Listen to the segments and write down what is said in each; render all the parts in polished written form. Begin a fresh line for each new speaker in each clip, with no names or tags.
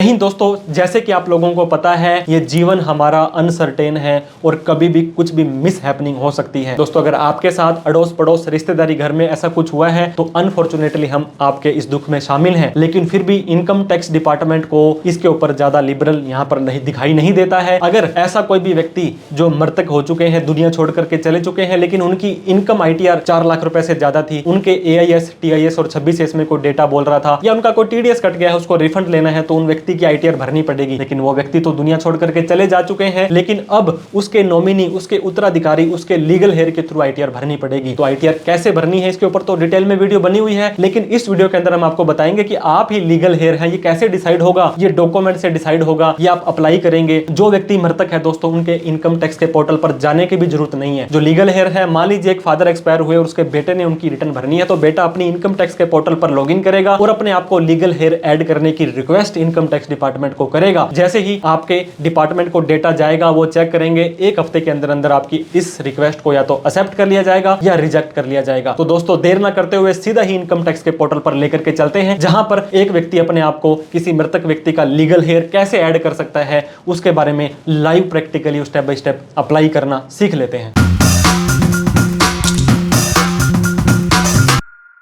नहीं दोस्तों, जैसे कि आप लोगों को पता है ये जीवन हमारा अनसर्टेन है और कभी भी कुछ भी मिस हैपनिंग हो सकती है। दोस्तों, अगर आपके साथ अड़ोस पड़ोस रिश्तेदारी घर में ऐसा कुछ हुआ है तो अनफॉर्चुनेटली हम आपके इस दुख में शामिल हैं, लेकिन फिर भी इनकम टैक्स डिपार्टमेंट को इसके ऊपर ज्यादा लिबरल यहाँ पर दिखाई नहीं देता है। अगर ऐसा कोई भी व्यक्ति जो मृतक हो चुके हैं, दुनिया छोड़ करके चले चुके हैं, लेकिन उनकी इनकम ITR 4 लाख रुपए से ज्यादा थी, उनके AIS TIS और 26S में कोई डेटा बोल रहा था, या उनका कोई TDS कट गया है, उसको रिफंड लेना है, तो उन व्यक्ति की ITR भरनी पड़ेगी। लेकिन वो व्यक्ति तो दुनिया छोड़ करके चले जा चुके हैं, लेकिन अब उसके नॉमिनी, उसके उत्तराधिकारी, उसके लीगल हेयर के थ्रू ITR भरनी पड़ेगी। तो ITR कैसे भरनी है इसके ऊपर तो डिटेल में वीडियो बनी हुई है, लेकिन इस वीडियो के अंदर हम आपको बताएंगे कि आप ही लीगल हेयर हैं, ये कैसे डिसाइड होगा, ये डॉक्यूमेंट से डिसाइड होगा, ये आप अप्लाई करेंगे। जो व्यक्ति मृतक है दोस्तों, उनके इनकम टैक्स के पोर्टल पर जाने की भी जरूरत नहीं है। जो लीगल हेयर है, मान लीजिए एक फादर एक्सपायर हुए और उसके बेटे ने उनकी रिटर्न भरनी है, तो बेटा अपनी इनकम टैक्स के पोर्टल पर लॉगिन करेगा और अपने आप को लीगल हेयर ऐड करने की रिक्वेस्ट इनकम टैक्स डिपार्टमेंट को करेगा। जैसे ही आपके डिपार्टमेंट को डेटा जाएगा, वो चेक करेंगे, एक हफ्ते के अंदर अंदर आपकी इस रिक्वेस्ट को या तो एक्सेप्ट कर लिया जाएगा या रिजेक्ट कर लिया जाएगा। तो दोस्तों, देर ना करते हुए सीधा ही इनकम टैक्स के पोर्टल पर लेकर के चलते हैं, जहां पर एक व्यक्ति अपने आप को किसी मृतक व्यक्ति का लीगल हेयर कैसे ऐड कर सकता है, उसके बारे में live practically step by step apply करना सीख लेते हैं।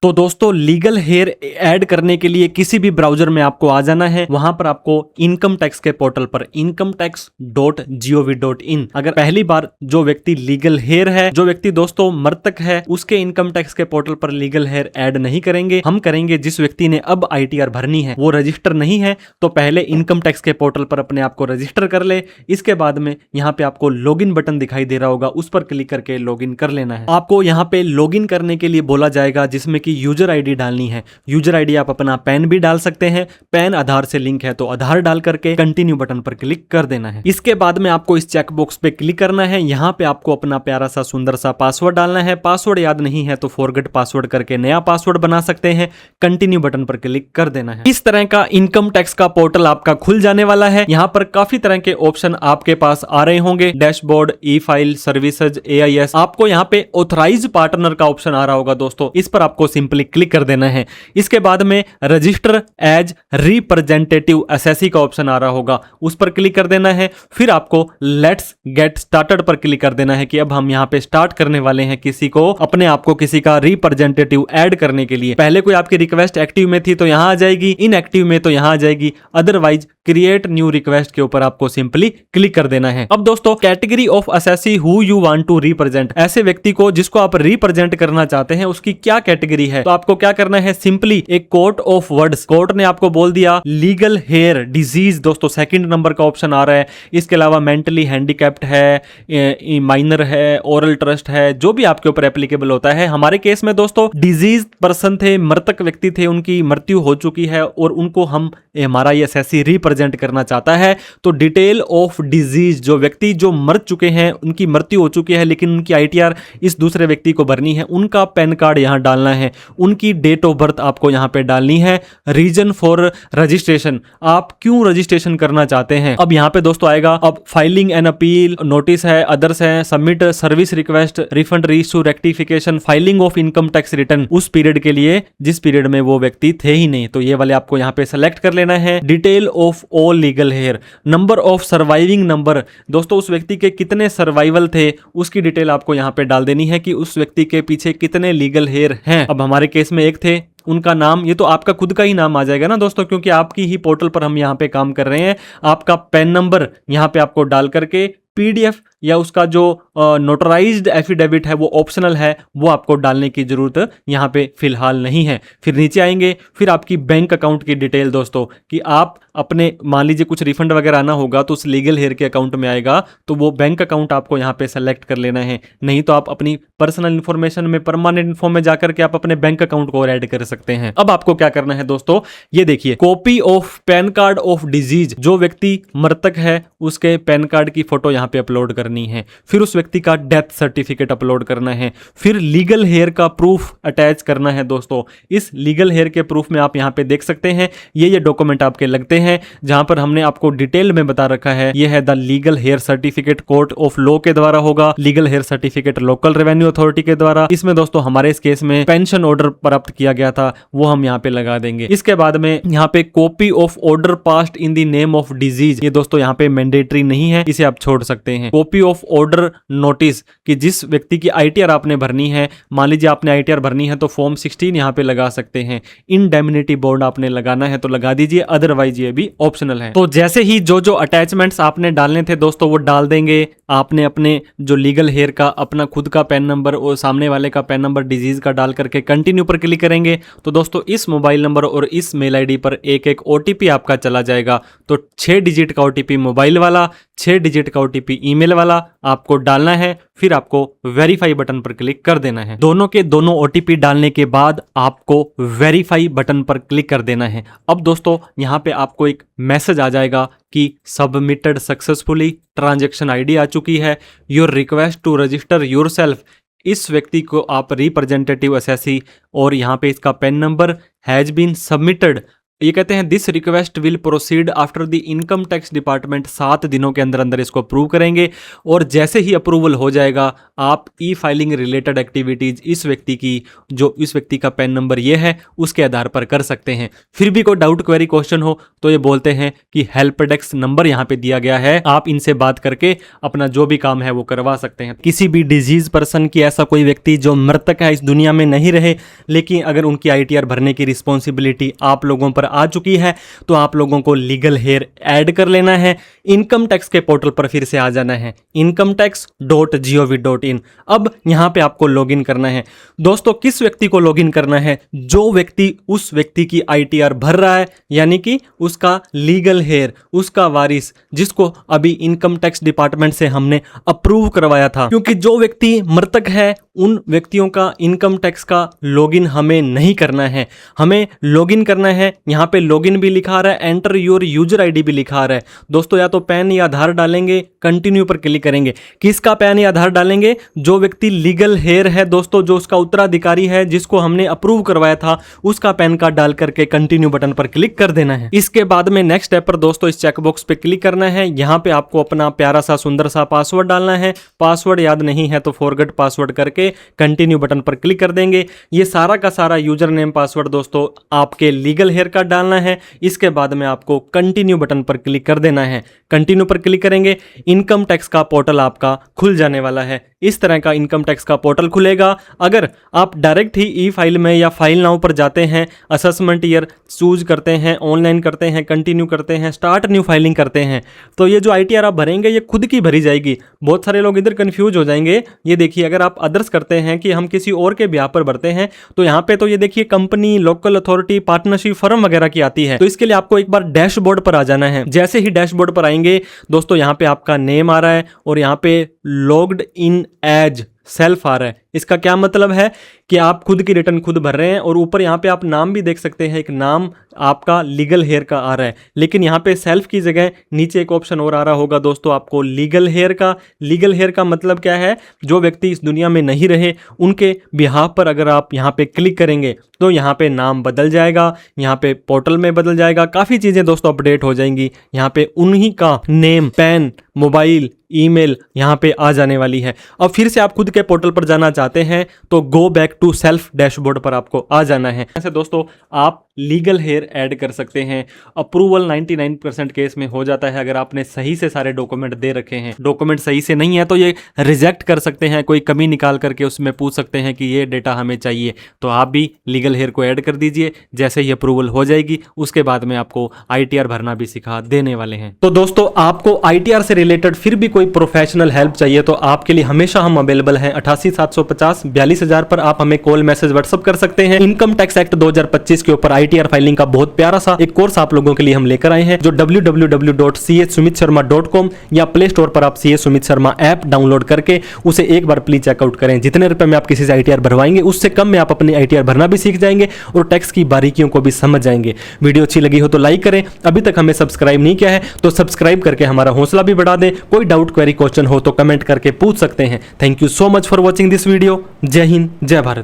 तो दोस्तों, लीगल हेयर ऐड करने के लिए किसी भी ब्राउजर में आपको आ जाना है। वहां पर आपको इनकम टैक्स के पोर्टल पर incometax.gov.in, अगर पहली बार जो व्यक्ति लीगल हेयर है, जो व्यक्ति दोस्तों मृतक है, उसके इनकम टैक्स के पोर्टल पर लीगल हेयर ऐड नहीं करेंगे। हम करेंगे जिस व्यक्ति ने अब ITR भरनी है, वो रजिस्टर नहीं है, तो पहले इनकम टैक्स के पोर्टल पर अपने आप को रजिस्टर कर ले। इसके बाद में यहाँ पे आपको लॉगिन बटन दिखाई दे रहा होगा, उस पर क्लिक करके लॉगिन कर लेना है। आपको यहाँ पे लॉगिन करने के लिए बोला जाएगा, जिसमें कि यूजर ID डालनी है। यूजर ID आप अपना पैन भी डाल सकते हैं, पैन आधार से लिंक है तो आधार डाल करके कंटिन्यू बटन पर क्लिक कर देना है। इसके बाद में आपको इस चेक बॉक्स पे क्लिक करना है। यहाँ पे आपको अपना प्यारा सा सुंदर सा पासवर्ड डालना है। पासवर्ड याद नहीं है तो फॉरगेट पासवर्ड करके नया पासवर्ड बना सकते हैं। कंटिन्यू बटन पर क्लिक कर देना है। इस तरह का इनकम टैक्स का पोर्टल आपका खुल जाने वाला है। यहाँ पर काफी तरह के ऑप्शन आपके पास आ रहे होंगे, डैशबोर्ड, ई-फाइल, सर्विसेज, AIS। आपको यहाँ पे ऑथराइज्ड पार्टनर का ऑप्शन आ रहा होगा दोस्तों, इस पर आपको सिंपली क्लिक कर देना है। इसके बाद में रजिस्टर एज रिप्रेजेंटेटिव असेसी का ऑप्शन आ रहा होगा, उस पर क्लिक कर देना है। फिर आपको लेट्स गेट स्टार्टेड पर क्लिक कर देना है कि अब हम यहाँ पे स्टार्ट करने वाले हैं किसी को, अपने आप को किसी का रिप्रेजेंटेटिव ऐड करने के लिए। पहले कोई आपकी रिक्वेस्ट एक्टिव में थी तो यहाँ आ जाएगी, इनएक्टिव में तो यहाँ आ जाएगी, अदरवाइज क्रिएट न्यू रिक्वेस्ट के ऊपर आपको सिंपली क्लिक कर देना है। अब दोस्तों, category of assessee who you want to represent, ऐसे व्यक्ति को जिसको आप रिप्रेजेंट करना चाहते हैं उसकी क्या कैटेगरी है, तो आपको क्या करना है, सिंपली एक कोर्ट ऑफ वर्ड्स, कोर्ट ने आपको बोल दिया लीगल हेयर डिजीज, दोस्तों सेकंड नंबर का ऑप्शन आ रहा है। इसके अलावा मेंटली हैंडीकैप्ड है, माइनर है, ओरल ट्रस्ट है, जो भी आपके ऊपर एप्लीकेबल होता है। हमारे केस में दोस्तों डिजीज पर्सन थे, मृतक व्यक्ति थे, उनकी मृत्यु हो चुकी है और उनको हम हमारा ये असेसी रिप्रेजेंट करना चाहता है। तो डिटेल ऑफ डिजीज, जो व्यक्ति जो मर चुके हैं, उनकी मृत्यु हो चुकी है लेकिन उनकी ITR इस दूसरे व्यक्ति को भरनी है, उनका पैन कार्ड यहां डालना है, उनकी डेट ऑफ बर्थ आपको यहां पे डालनी है, रीजन फॉर रजिस्ट्रेशन, आप क्यों रजिस्ट्रेशन करना चाहते हैं। अब यहां पे दोस्तों आएगा, अब फाइलिंग एन अपील, नोटिस है, अदर्स है, submit service request, refund, reissue, rectification, filing of income tax return उस पीरियड के लिए जिस पीरियड में वो व्यक्ति थे ही नहीं, तो ये वाले आपको यहां पे सेलेक्ट कर लेना है। Detail of all legal heir, number of surviving number, दोस्तों उस व्यक्ति के कितने सर्वाइवल थे उसकी डिटेल आपको यहां पे डाल देनी है कि उस व्यक्ति के पीछे कितने लीगल हेयर हैं। अब हमारे केस में एक थे, उनका नाम, ये तो आपका खुद का ही नाम आ जाएगा ना दोस्तों, क्योंकि आपकी ही पोर्टल पर हम यहाँ पे काम कर रहे हैं। आपका पैन नंबर यहाँ पे आपको डाल करके PDF या उसका जो नोटराइज्ड एफिडेविट है वो ऑप्शनल है, वो आपको डालने की जरूरत यहाँ पे फिलहाल नहीं है। फिर नीचे आएंगे, फिर आपकी बैंक अकाउंट की डिटेल दोस्तों, कि आप अपने मान लीजिए कुछ रिफंड वगैरह आना होगा तो उस लीगल हेयर के अकाउंट में आएगा, तो वो बैंक अकाउंट आपको यहाँ पे सेलेक्ट कर लेना है। नहीं तो आप अपनी पर्सनल इन्फॉर्मेशन में, परमानेंट इन्फो में जाकर के आप अपने बैंक अकाउंट को ऐड कर सकते हैं। अब आपको क्या करना है दोस्तों, ये देखिए, copy of pan card of disease, जो व्यक्ति मृतक है उसके पैन कार्ड की फोटो यहाँ पे अपलोड कर करनी है, फिर उस व्यक्ति का डेथ सर्टिफिकेट अपलोड करना है, फिर लीगल हेयर का प्रूफ अटैच करना है। दोस्तों इस लीगल हेयर के प्रूफ में आप यहाँ पे देख सकते हैं ये डॉक्यूमेंट आपके लगते हैं, जहां पर हमने आपको डिटेल में बता रखा है। ये है the legal heir certificate court of law के द्वारा होगा, legal heir certificate local revenue authority के द्वारा। इसमें दोस्तों हमारे इस केस में पेंशन ऑर्डर प्राप्त किया गया था, वो हम यहाँ पे लगा देंगे। इसके बाद में यहाँ पे copy of order passed in the name of disease, ये दोस्तों यहाँ पे मैंडेटरी नहीं है, इसे आप छोड़ सकते हैं। कॉपी ऑफ ऑर्डर नोटिस कि जिस व्यक्ति की आईटीआर आपने भरनी है, मान लीजिए आपने आईटीआर भरनी है तो फॉर्म 16 यहाँ पे लगा सकते हैं। इंडेमनिटी बॉन्ड आपने लगाना है तो लगा दीजिए, अदरवाइज ये भी ऑप्शनल है। तो जैसे ही जो अटैचमेंट्स आपने डालने थे दोस्तों वो डाल देंगे। आपने अपने जो लीगल हेयर का अपना खुद का पैन नंबर और सामने वाले का पैन नंबर डिजीज का डाल करके कंटिन्यू पर क्लिक करेंगे तो दोस्तों इस मोबाइल नंबर और इस मेल आईडी पर एक एक ओटीपी आपका चला जाएगा। तो 6 डिजिट का ओटीपी मोबाइल वाला, 6 डिजिट का ओटीपी ईमेल वाला आपको डालना है, फिर आपको वेरीफाई बटन पर क्लिक कर देना है। दोनों के दोनों ओटीपी डालने के बाद आपको वेरीफाई बटन पर क्लिक कर देना है। अब दोस्तों यहाँ पे आपको एक मैसेज आ जाएगा कि सबमिटेड सक्सेसफुली, ट्रांजैक्शन आईडी आ चुकी है, your request to register yourself. इस व्यक्ति को आप रिप्रेजेंटेटिव एसएससी और यहाँ पे इसका PAN number has been submitted. ये कहते हैं this request will proceed after the income tax department, 7 दिनों के अंदर अंदर इसको अप्रूव करेंगे और जैसे ही अप्रूवल हो जाएगा आप ई फाइलिंग रिलेटेड एक्टिविटीज इस व्यक्ति की, जो इस व्यक्ति का पैन नंबर ये है उसके आधार पर कर सकते हैं। फिर भी कोई डाउट क्वेरी क्वेश्चन हो तो ये बोलते हैं कि हेल्प डेस्क नंबर यहाँ पे दिया गया है, आप इनसे बात करके अपना जो भी काम है वो करवा सकते हैं। किसी भी डिजीज पर्सन की, ऐसा कोई व्यक्ति जो मृतक है, इस दुनिया में नहीं रहे, लेकिन अगर उनकी आईटीआर भरने की रिस्पॉन्सिबिलिटी आप लोगों पर आ चुकी है तो आप लोगों को लीगल हेयर ऐड कर लेना है। इनकम टैक्स के पोर्टल पर फिर से आ जाना है, incometax.gov.in। अब यहां पे आपको लॉगिन करना है। दोस्तों किस व्यक्ति को लॉगिन करना है? जो व्यक्ति उस व्यक्ति की आईटीआर भर रहा है, यानी कि उसका लीगल हेयर, उसका वारिस, जिसको अभी इनकम टैक्स डिपार्टमेंट से हमने अप्रूव करवाया था। क्योंकि जो व्यक्ति मृतक है उन व्यक्तियों का इनकम टैक्स का लॉगिन हमें नहीं करना है, हमें लॉगिन करना है। यहाँ पे लॉगिन भी लिखा रहा है, एंटर योर यूजर आईडी भी लिखा रहा है। दोस्तों या तो पैन या आधार डालेंगे, कंटिन्यू पर क्लिक करेंगे। किसका पैन या आधार डालेंगे? जो व्यक्ति लीगल हेयर है दोस्तों, जो उसका उत्तराधिकारी है, जिसको हमने अप्रूव करवाया था, उसका पैन कार्ड डाल करके कंटिन्यू बटन पर क्लिक कर देना है। इसके बाद में नेक्स्ट स्टेप पर दोस्तों इस चेकबॉक्स पे क्लिक करना है। यहाँ पे आपको अपना प्यारा सा सुंदर सा पासवर्ड डालना है। पासवर्ड याद नहीं है तो फॉरगेट पासवर्ड करके कंटिन्यू बटन पर क्लिक कर देंगे। ये सारा का सारा यूजर नेम पासवर्ड दोस्तों आपके लीगल हेयर का डालना है। इसके बाद में आपको कंटिन्यू बटन पर क्लिक कर देना है। कंटिन्यू पर क्लिक करेंगे, इनकम टैक्स का पोर्टल आपका खुल जाने वाला है। इस तरह का इनकम टैक्स का पोर्टल खुलेगा। अगर आप डायरेक्ट ही ई फाइल में या फाइल नाउ पर जाते हैं, असेसमेंट ईयर चूज करते हैं, ऑनलाइन करते हैं, कंटिन्यू करते हैं, स्टार्ट न्यू फाइलिंग करते हैं, तो ये जो आईटीआर आप भरेंगे ये खुद की भरी जाएगी। बहुत सारे लोग इधर कंफ्यूज हो जाएंगे। ये देखिए, अगर आप अदर्स करते हैं कि हम किसी और के ब्याह पर भरते हैं तो यहाँ पे तो ये देखिए company, local authority, partnership, firm वगैरह की आती है। तो इसके लिए आपको एक बार डैशबोर्ड पर आ जाना है। जैसे ही डैशबोर्ड पर आएंगे दोस्तों, यहाँ पे आपका नेम आ रहा है और यहाँ पे लॉग्ड इन एज सेल्फ आ रहा है। इसका क्या मतलब है कि आप खुद की रिटर्न खुद भर रहे हैं और ऊपर यहाँ पे आप नाम भी देख सकते हैं, एक नाम आपका लीगल हेयर का आ रहा है। लेकिन यहाँ पे सेल्फ की जगह नीचे एक ऑप्शन और आ रहा होगा दोस्तों आपको लीगल हेयर का। लीगल हेयर का मतलब क्या है? जो व्यक्ति इस दुनिया में नहीं रहे उनके बिहाफ पर अगर आप यहाँ पे क्लिक करेंगे तो यहाँ पे नाम बदल जाएगा, यहाँ पे पोर्टल में बदल जाएगा, काफ़ी चीज़ें दोस्तों अपडेट हो जाएंगी। यहाँ पे उन्हीं का नेम, पैन, मोबाइल, ईमेल यहाँ पे आ जाने वाली है। अब फिर से आप खुद के पोर्टल पर जाना चाहते हैं तो go back to self dashboard पर आपको आ जाना है। ऐसे दोस्तों आप लीगल हेयर ऐड कर सकते हैं। अप्रूवल 99% केस में हो जाता है अगर आपने सही से सारे डॉक्यूमेंट दे रखे हैं। डॉक्यूमेंट सही से नहीं है तो ये रिजेक्ट कर सकते हैं, कोई कमी निकाल करके उसमें पूछ सकते हैं कि ये डेटा हमें चाहिए। तो आप भी लीगल हेयर को ऐड कर दीजिए। जैसे ही अप्रूवल हो जाएगी उसके बाद में आपको आईटीआर भरना भी सिखा देने वाले हैं। तो दोस्तों आपको आईटीआर से रिलेटेड फिर भी कोई प्रोफेशनल हेल्प चाहिए तो आपके लिए हमेशा हम अवेलेबल हैं। 88 700 750 42,000 पर आप हमें कॉल मैसेज व्हाट्सअप कर सकते हैं। इनकम टैक्स एक्ट 2025 के ऊपर ITR फाइलिंग का बहुत प्यारा सा एक कोर्स आप लोगों के लिए हम लेकर आए हैं, जो www.chsumitSharma.com या प्ले स्टोर पर आप CS Sumit Sharma app download करके उसे एक बार प्लीज चेकआउट करें। जितने रुपए में आप किसी से ITR भरवाएंगे उससे कम में आप अपनी ITR भरना भी सीख जाएंगे और टैक्स की बारीकियों को भी समझ जाएंगे। वीडियो अच्छी लगी हो तो लाइक करें, अभी तक हमें सब्सक्राइब नहीं किया है तो सब्सक्राइब करके हमारा हौसला भी बढ़ा दें। कोई डाउट क्वेरी क्वेश्चन हो तो कमेंट करके पूछ सकते हैं। Thank you so much for watching this video. जय हिंद, जय भारत।